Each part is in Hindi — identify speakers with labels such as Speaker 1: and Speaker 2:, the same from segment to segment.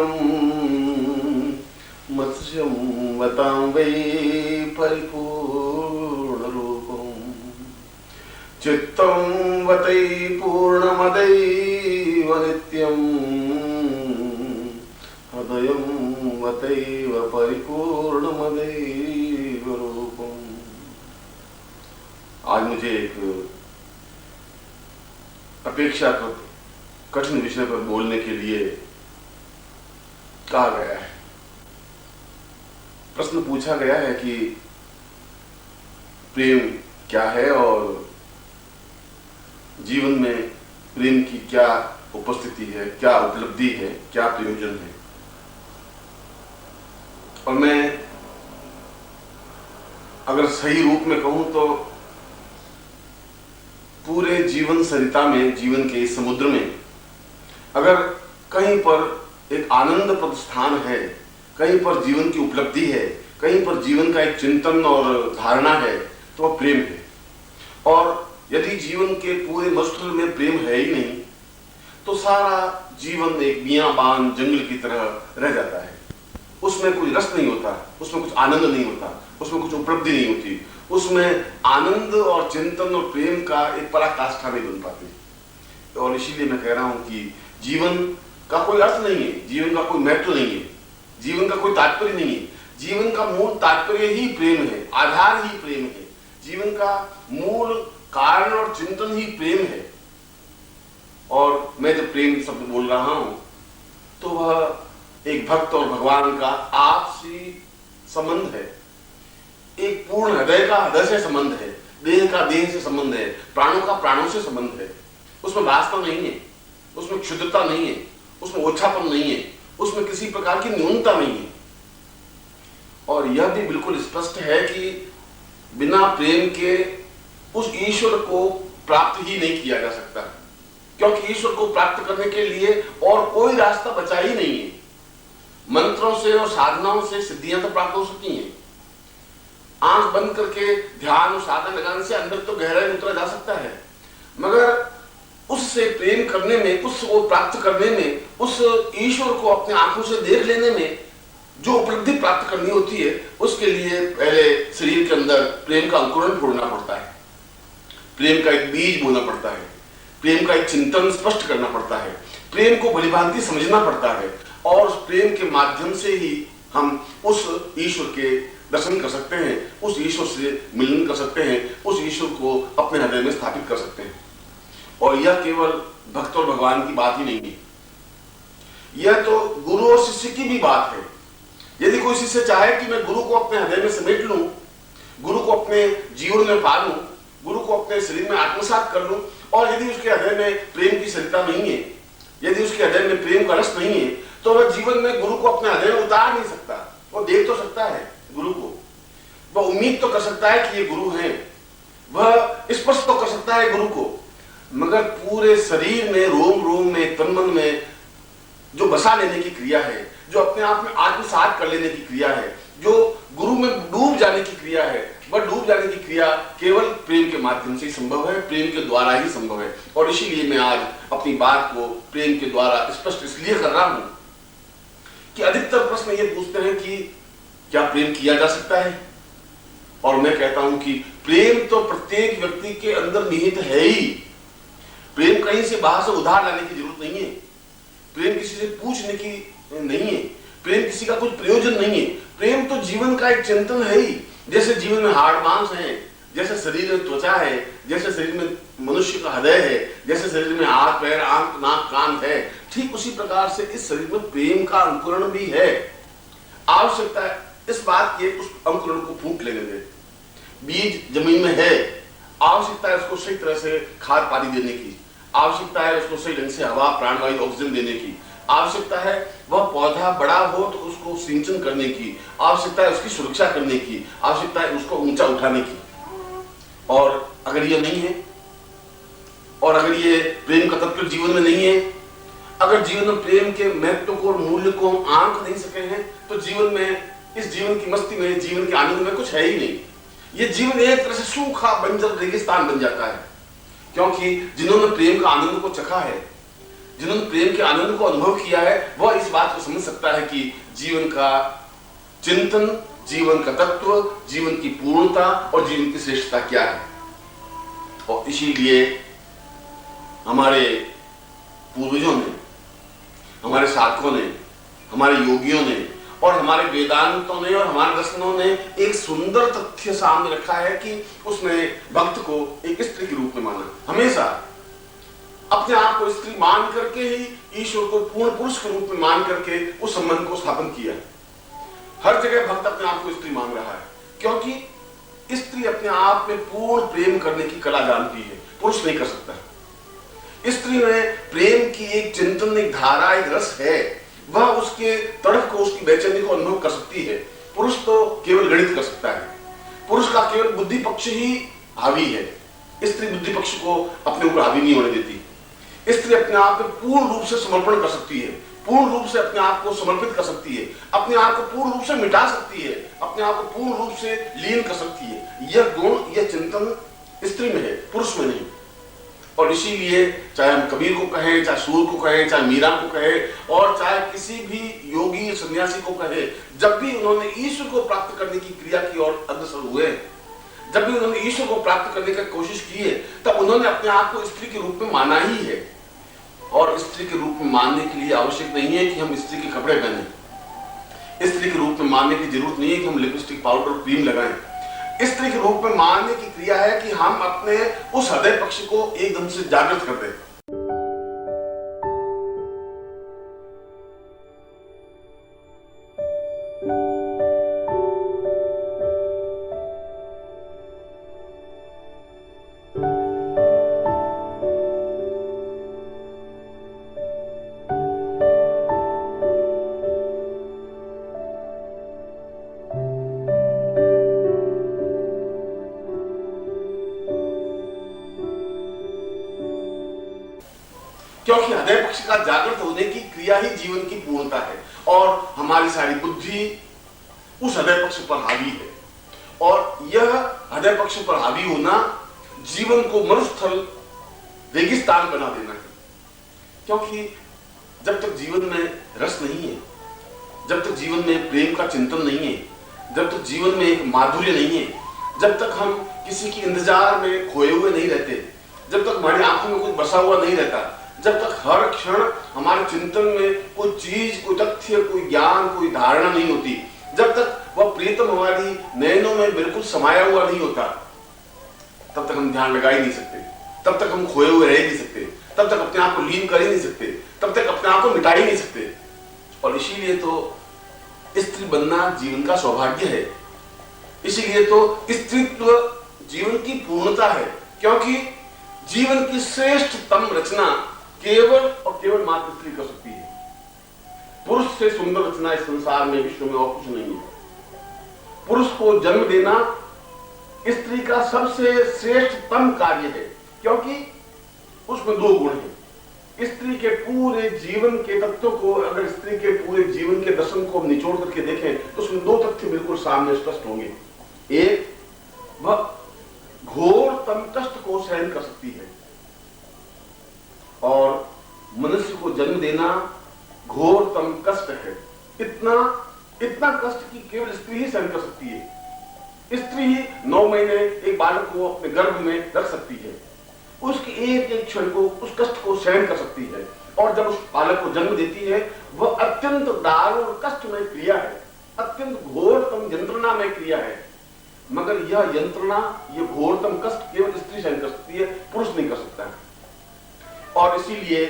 Speaker 1: चित्रम मत्स्यम वतां वै परिपूर्ण रूपम चित्तं वतै पूर्णमदैव नित्यं हृदयं वतैव परिपूर्णमदैव रूपम। आज मुझे एक अपेक्षाकृत कठिन विषय पर बोलने के लिए कहा गया है। प्रश्न पूछा गया है कि प्रेम क्या है और जीवन में प्रेम की क्या उपस्थिति है, क्या उपलब्धि है, क्या प्रयोजन है। और मैं अगर सही रूप में कहूं तो पूरे जीवन सरिता में, जीवन के इस समुद्र में अगर कहीं पर एक आनंदप्रद स्थान है, कहीं पर जीवन की उपलब्धि है, कहीं पर जीवन का एक चिंतन और धारणा है, तो वह प्रेम है। और यदि जीवन के पूरे मस्टर में प्रेम है ही नहीं तो सारा जीवन एक बियाबान जंगल की तरह रह जाता है। उसमें कोई रस नहीं होता, उसमें कुछ आनंद नहीं होता, उसमें कुछ उपलब्धि नहीं होती, उसमें आनंद और चिंतन और प्रेम का एक पराकाष्ठा नहीं बन पाती। और इसीलिए मैं कह रहा हूं कि जीवन का कोई अर्थ नहीं है, जीवन का कोई महत्व नहीं है, जीवन का कोई तात्पर्य नहीं है। जीवन का मूल तात्पर्य ही प्रेम है, आधार ही प्रेम है, जीवन का मूल कारण और चिंतन ही प्रेम है। और मैं जब प्रेम शब्द बोल रहा हूं तो वह एक भक्त और भगवान का आपसी संबंध है, एक पूर्ण हृदय का हृदय से संबंध है, देह का देह से संबंध है, प्राणों का प्राणों से संबंध है। उसमें वास्तव नहीं है, उसमें क्षुद्रता नहीं है, उसमें ओछापन नहीं है, उसमें किसी प्रकार की न्यूनता नहीं है। और यह भी बिल्कुल स्पष्ट है कि बिना प्रेम के उस ईश्वर को प्राप्त ही नहीं किया जा सकता, क्योंकि ईश्वर को प्राप्त करने के लिए और कोई रास्ता बचा ही नहीं है। मंत्रों से और साधनाओं से सिद्धियां तो प्राप्त हो सकती हैं, आंख बंद करके ध्यान और साधना लगाने से अंदर तो गहराई में उतरा जा सकता है, मगर उससे प्रेम करने में, उसको प्राप्त करने में, उस ईश्वर को अपने आंखों से देख लेने में जो उपलब्धि प्राप्त करनी होती है, उसके लिए पहले शरीर के अंदर प्रेम का अंकुरण फोड़ना पड़ता है, प्रेम का एक बीज बोना पड़ता है, प्रेम का एक चिंतन स्पष्ट करना पड़ता है, प्रेम को भलीभांति समझना पड़ता है। और उस प्रेम के माध्यम से ही हम उस ईश्वर के दर्शन कर सकते हैं, उस ईश्वर से मिलन कर सकते हैं, उस ईश्वर को अपने हृदय में स्थापित कर सकते हैं। और यह केवल भक्त और भगवान की बात ही नहीं है, यह तो गुरु और शिष्य की भी बात है। यदि कोई शिष्य चाहे कि मैं गुरु को अपने हृदय में समेट लूं, गुरु को अपने जीवन में पा लूं, गुरु को अपने शरीर में आत्मसात कर लूं, और यदि उसके हृदय में प्रेम की सरिता नहीं है, यदि उसके हृदय में प्रेम का रस नहीं है, तो वह जीवन में गुरु को अपने हृदय में उतार नहीं सकता। वो देख तो सकता है गुरु को, वह उम्मीद तो कर सकता है कि ये गुरु हैं, वह स्पर्श तो कर सकता है गुरु को, मगर पूरे शरीर में, रोम रोम में, तन मन में जो बसा लेने की क्रिया है, जो अपने आप में आत्मसात कर लेने की क्रिया है, जो गुरु में डूब जाने की क्रिया है, वह डूब जाने की क्रिया केवल प्रेम के माध्यम से ही संभव है, प्रेम के द्वारा ही संभव है। और इसीलिए मैं आज अपनी बात को प्रेम के द्वारा स्पष्ट इसलिए कर रहा हूं कि अधिकतर प्रश्न ये पूछते हैं कि क्या प्रेम किया जा सकता है, और मैं कहता हूं कि प्रेम तो प्रत्येक व्यक्ति के अंदर निहित है ही। प्रेम कहीं से बाहर से उधार लाने की जरूरत नहीं है, प्रेम किसी से पूछने की नहीं है, प्रेम किसी का कुछ प्रयोजन नहीं है। प्रेम तो जीवन का एक चिंतन है ही। जैसे जीवन में हाड़ मांस है, जैसे शरीर में त्वचा है, जैसे शरीर में मनुष्य का हृदय है, जैसे शरीर में हाथ पैर आंख नाक कान है, ठीक उसी प्रकार से इस शरीर में प्रेम का अंकुरण भी है। आवश्यकता है इस बात की उस अंकुरण को फूंक लेने दे। बीज जमीन में है, आवश्यकता है उसको सही तरह से खाद पानी देने की, आवश्यकता है उसको सही ढंग से हवा प्राणवायु ऑक्सीजन देने की, आवश्यकता है वह पौधा बड़ा हो तो उसको सिंचन करने की, आवश्यकता है उसकी सुरक्षा करने की, आवश्यकता है उसको ऊंचा उठाने की। और अगर ये नहीं है, और अगर ये प्रेम का तत्व जीवन में नहीं है, अगर जीवन में प्रेम के महत्व को और मूल्य को आंक नहीं सके हैं, तो जीवन में, इस जीवन की मस्ती में, जीवन के आनंद में कुछ है ही नहीं। ये जीवन एक तरह से सूखा बंजर रेगिस्तान बन जाता है, क्योंकि जिन्होंने प्रेम का आनंद को चखा है, जिन्होंने प्रेम के आनंद को अनुभव किया है, वह इस बात को समझ सकता है कि जीवन का चिंतन, जीवन का तत्व, जीवन की पूर्णता और जीवन की श्रेष्ठता क्या है। और इसीलिए हमारे पूर्वजों ने, हमारे साधकों ने, हमारे योगियों ने और हमारे वेदांतों ने और हमारे दर्शनों ने एक सुंदर तथ्य सामने रखा है कि उसने भक्त को एक स्त्री के रूप में माना। हमेशा अपने आप को स्त्री मान करके ही ईश्वर को पूर्ण पुरुष के रूप में मान करके उस संबंध को स्थापन किया। हर जगह भक्त अपने आप को स्त्री मान रहा है, क्योंकि स्त्री अपने आप में पूर्ण प्रेम करने की कला जानती है, पुरुष नहीं कर सकता। स्त्री में प्रेम की एक चिंतन, एक धारा, एक रस है, वह उसके तड़प को, उसकी बेचैनी को अनुभव कर सकती है। पुरुष तो केवल गणित कर सकता है, पुरुष का केवल बुद्धि पक्ष ही हावी है, स्त्री बुद्धि पक्ष को अपने ऊपर हावी नहीं होने देती। स्त्री अपने आप में पूर्ण रूप से समर्पण कर सकती है, पूर्ण रूप से अपने आप को समर्पित कर सकती है, अपने आप को पूर्ण रूप से मिटा सकती है, अपने आप को पूर्ण रूप से लीन कर सकती है। यह गुण, यह चिंतन स्त्री में है, पुरुष में नहीं। और इसीलिए चाहे हम कबीर को कहें, चाहे सूर को कहें, चाहे मीरा को कहें और चाहे किसी भी योगी सन्यासी को कहें, जब भी उन्होंने ईश्वर को प्राप्त करने की क्रिया की ओर अग्रसर हुए, जब भी उन्होंने ईश्वर को प्राप्त करने की कोशिश की है, तब उन्होंने अपने आप को स्त्री के रूप में माना ही है। और स्त्री के रूप में मानने के लिए आवश्यक नहीं है कि हम स्त्री के कपड़े पहने, स्त्री के रूप में मानने की जरूरत नहीं है कि हम लिपस्टिक, पाउडर, क्रीम लगाएं। स्त्री के रूप में मानने की क्रिया है कि हम अपने उस हृदय पक्ष को एकदम से जागृत कर दें। क्योंकि हृदय पक्ष का जागृत होने की क्रिया ही जीवन की पूर्णता है और हमारी सारी बुद्धि उस हृदय पक्ष पर हावी है। और यह हृदय पक्ष पर हावी होना जीवन को मरुस्थल, रेगिस्तान बना देना है। क्योंकि जब तक जीवन में रस नहीं है, जब तक जीवन में प्रेम का चिंतन नहीं है, जब तक जीवन में एक माधुर्य नहीं है, जब तक हम किसी की इंतजार में खोए हुए नहीं रहते, जब तक हमारी आंखों में कुछ बसा हुआ नहीं रहता, जब तक हर क्षण हमारे चिंतन में कोई चीज, कोई तथ्य, कोई ज्ञान, कोई धारणा नहीं होती, जब तक वह प्रीतम हमारी नयनों में बिल्कुल समाया हुआ नहीं होता, तब तक हम ध्यान लगा ही नहीं सकते, तब तक हम खोए हुए रह नहीं सकते, तब तक अपने आप को लीन कर ही नहीं सकते, तब तक अपने आप को मिटा ही नहीं सकते। और इसीलिए तो स्त्री बनना जीवन का सौभाग्य है, इसीलिए तो स्त्रीत्व जीवन की पूर्णता है। क्योंकि जीवन की श्रेष्ठतम रचना केवल और केवल मात्र स्त्री कर सकती है। पुरुष से सुंदर रचना इस संसार में, विश्व में और कुछ नहीं है। पुरुष को जन्म देना स्त्री का सबसे श्रेष्ठतम कार्य है, क्योंकि उसमें दो गुण हैं। स्त्री के पूरे जीवन के तत्वों को, अगर स्त्री के पूरे जीवन के दर्शन को निचोड़ करके देखें तो उसमें दो तथ्य बिल्कुल सामने स्पष्ट होंगे। एक, वह घोरतम कष्ट को सहन कर सकती है, और मनुष्य को जन्म देना घोरतम कष्ट है। इतना कष्ट कि केवल स्त्री ही सहन कर सकती है। स्त्री ही 9 महीने एक बालक को अपने गर्भ में रख सकती है, उसकी एक एक क्षण को, उस कष्ट को सहन कर सकती है। और जब उस बालक को जन्म देती है, वह अत्यंत दारुण कष्टमय क्रिया है, अत्यंत घोरतम यंत्रणामय क्रिया है। मगर यह यंत्रणा, यह घोरतम कष्ट केवल स्त्री सहन कर सकती है, पुरुष नहीं कर सकता है। और इसीलिए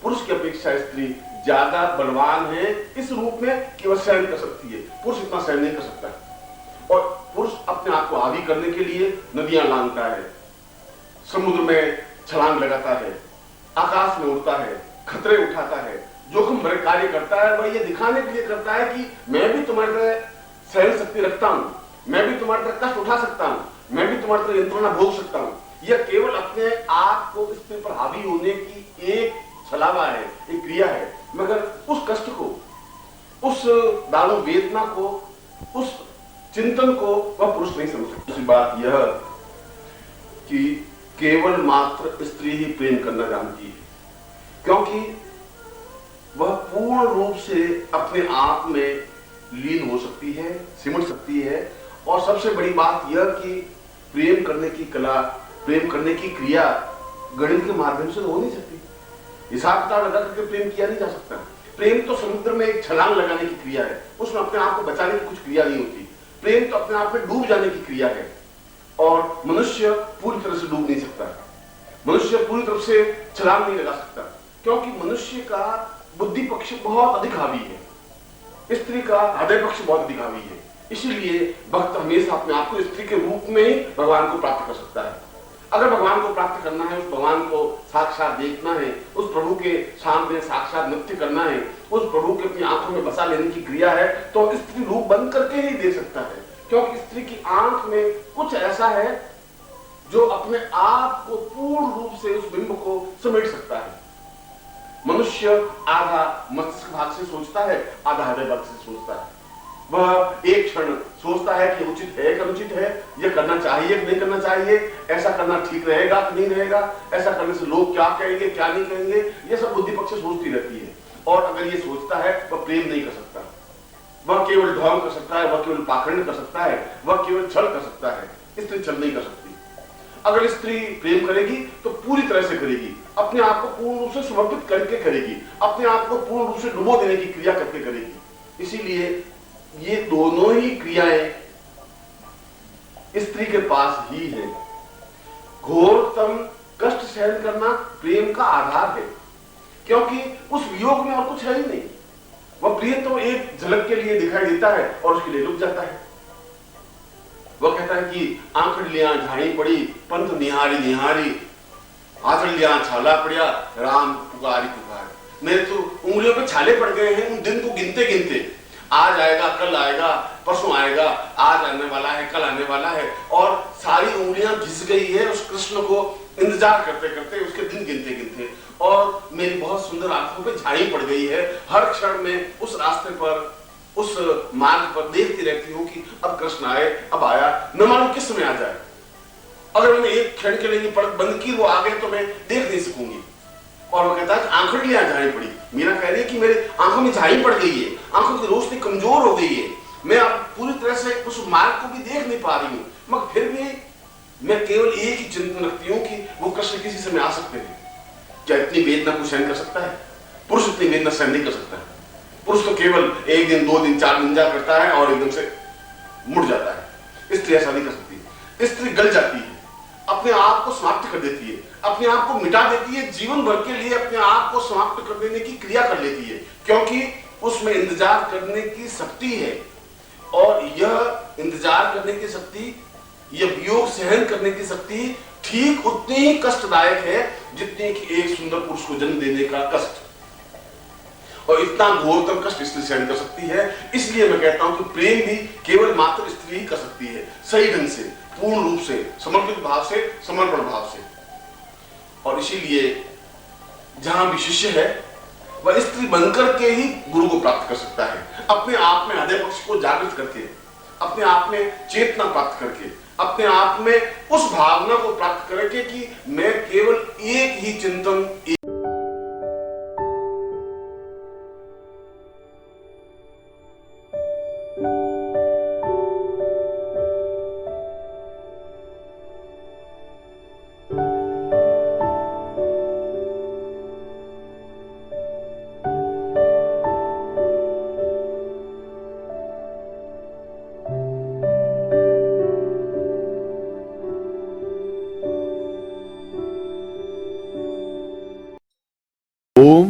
Speaker 1: पुरुष की अपेक्षा स्त्री ज्यादा बलवान है इस रूप में कि वह सहन कर सकती है, पुरुष इतना सहन नहीं कर सकता है। और पुरुष अपने आप को हावी करने के लिए नदियां लांघता है, समुद्र में छलांग लगाता है, आकाश में उड़ता है, खतरे उठाता है, जोखिम भरे कार्य करता है। वह यह दिखाने के लिए करता है कि मैं भी तुम्हारे तरह सहन शक्ति रखता हूं, मैं भी तुम्हारे तरह कष्ट उठा सकता हूं, मैं भी तुम्हारे तरह यंत्रणा भोग सकता हूं। यह केवल अपने आप को स्त्री पर हावी होने की एक छलावा है, एक क्रिया है। मगर उस कष्ट को, उस दारुण वेदना को, उस चिंतन को वह पुरुष नहीं समझ सकता। दूसरी बात यह कि केवल मात्र स्त्री ही प्रेम करना जानती है। क्योंकि वह पूर्ण रूप से अपने आप में लीन हो सकती है, सिमट सकती है। और सबसे बड़ी बात यह कि प्रेम करने की कला, प्रेम करने की क्रिया गणित के माध्यम से हो नहीं सकती। हिसाब किताब लगा करके प्रेम किया नहीं जा सकता। प्रेम तो समुद्र में एक छलांग लगाने की क्रिया है, उसमें अपने आप को बचाने की कुछ क्रिया नहीं होती। प्रेम तो अपने आप में डूब जाने की क्रिया है, और मनुष्य पूरी तरह से डूब नहीं सकता, मनुष्य पूरी तरह से छलांग नहीं लगा सकता, क्योंकि मनुष्य का बुद्धि पक्ष बहुत अधिक हावी है, स्त्री का हृदय पक्ष बहुत अधिक हावी है। इसीलिए भक्त हमेशा अपने आप को स्त्री के रूप में ही भगवान को प्राप्त कर सकता है। अगर भगवान को प्राप्त करना है, उस भगवान को साक्षात देखना है, उस प्रभु के सामने साक्षात नृत्य करना है, उस प्रभु के अपनी आंखों में बसा लेने की क्रिया है, तो स्त्री रूप बन करके ही देख सकता है। क्योंकि स्त्री की आंख में कुछ ऐसा है जो अपने आप को पूर्ण रूप से उस बिंब को समेट सकता है। मनुष्य आधा मस्तिष्क भाग से सोचता है, आधा हृदय भाग से सोचता है। वह एक क्षण सोचता है कि उचित है कि अनुचित है, यह करना चाहिए कि नहीं करना चाहिए, ऐसा करना ठीक रहेगा कि नहीं रहेगा, ऐसा करने से लोग क्या कहेंगे क्या नहीं कहेंगे, यह सब बुद्धि पक्ष से सोचती रहती है। और अगर ये सोचता है, वह प्रेम नहीं कर सकता, वह केवल ढोंग कर सकता है, वह केवल पाखंड कर सकता है, वह केवल छल कर सकता है। स्त्री छल नहीं कर सकती। अगर स्त्री प्रेम करेगी तो पूरी तरह से करेगी, अपने आप को पूर्ण रूप से समर्पित करके करेगी, अपने आप को पूर्ण रूप से डुबो देने की क्रिया करके करेगी। इसीलिए ये दोनों ही क्रियाएं स्त्री के पास ही है। घोरतम कष्ट सहन करना प्रेम का आधार है, क्योंकि उस वियोग में और कुछ है ही नहीं। वह प्रिय तो एक झलक के लिए दिखाई देता है और उसके लिए रुक जाता है। वह कहता है कि आंखड़ियां झाड़ी पड़ी, पंथ निहारी निहारी, आंचड़ियां छाला पड़िया, राम पुकारी पुकार। मेरे तो उंगलियों पे छाले पड़ गए हैं, उन दिन को गिनते गिनते। आज आएगा, कल आएगा, परसों आएगा, आज आने वाला है, कल आने वाला है, और सारी उंगलियां घिस गई है उस कृष्ण को इंतजार करते करते, उसके दिन गिनते गिनते। और मेरी बहुत सुंदर आंखों पे झाई पड़ गई है, हर क्षण में उस रास्ते पर, उस मार्ग पर देखती रहती हूँ कि अब कृष्ण आए, अब आया, न मालूम किस समय आ जाए। अगर मैंने एक क्षण के लिए पलक बंद की, वो आ गए तो मैं देख नहीं सकूंगी। और वो कहता है आंखड़ियां झाई पड़ी। मीरा कह रही है कि मेरे आंखों में झाई पड़ गई है, आंखों की रोशनी कमजोर हो गई है, मैं अब पूरी तरह से उस मार्ग को भी देख नहीं पा रही हूँ, मगर फिर भी मैं केवल एक ही चिंतन रखती हूँ कि वो कृष्ण किसी समय आ सकते हैं। क्या इतनी वेदना को सहन कर सकता है? पुरुष इतनी वेदना सहन नहीं कर सकता है। पुरुष तो केवल एक दिन, 2 दिन, 4 दिन जा करता है और एकदम से मुड़ जाता है। स्त्री ऐसा नहीं कर सकती। स्त्री गल जाती है, अपने आप को समाप्त कर देती है, अपने आप को मिटा देती है, जीवन भर के लिए अपने आप को समाप्त कर देने की क्रिया कर लेती है, क्योंकि उसमें इंतजार करने की शक्ति है। और यह इंतजार करने की शक्ति, यह वियोग सहन करने की शक्ति ठीक उतनी ही कष्टदायक है जितनी कि एक सुंदर पुरुष को जन्म देने का कष्ट। और इतना घोरतम कष्ट स्त्री सहन कर सकती है। इसलिए मैं कहता हूं कि प्रेम भी केवल मात्र स्त्री ही कर सकती है, सही ढंग से, पूर्ण रूप से, समर्पित भाव से, समर्पण भाव से। और इसीलिए जहां भी शिष्य है वह स्त्री बनकर के ही गुरु को प्राप्त कर सकता है, अपने आप में हृदय पक्ष को जागृत करके, अपने आप में चेतना प्राप्त करके, अपने आप में उस भावना को प्राप्त करके कि मैं केवल एक ही चिंतन,
Speaker 2: ओम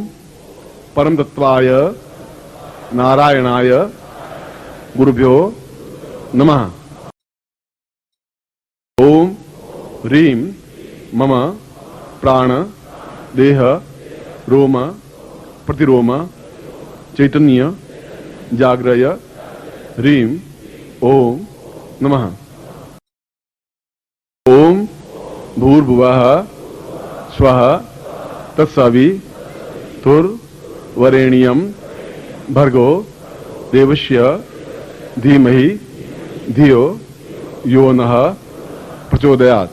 Speaker 2: परम तत्वाय नारायणाय गुरुभ्यो नमः। ओम ह्रीं मम प्राण देह रोम प्रतिरोम चैतन्य जाग्रय ह्रीं ओम नमः। ओम भूर्भुवः स्वः तत्सवितुर्वरेण्यं भर्गो देवस्य धीमहि धियो यो नः प्रचोदयात्।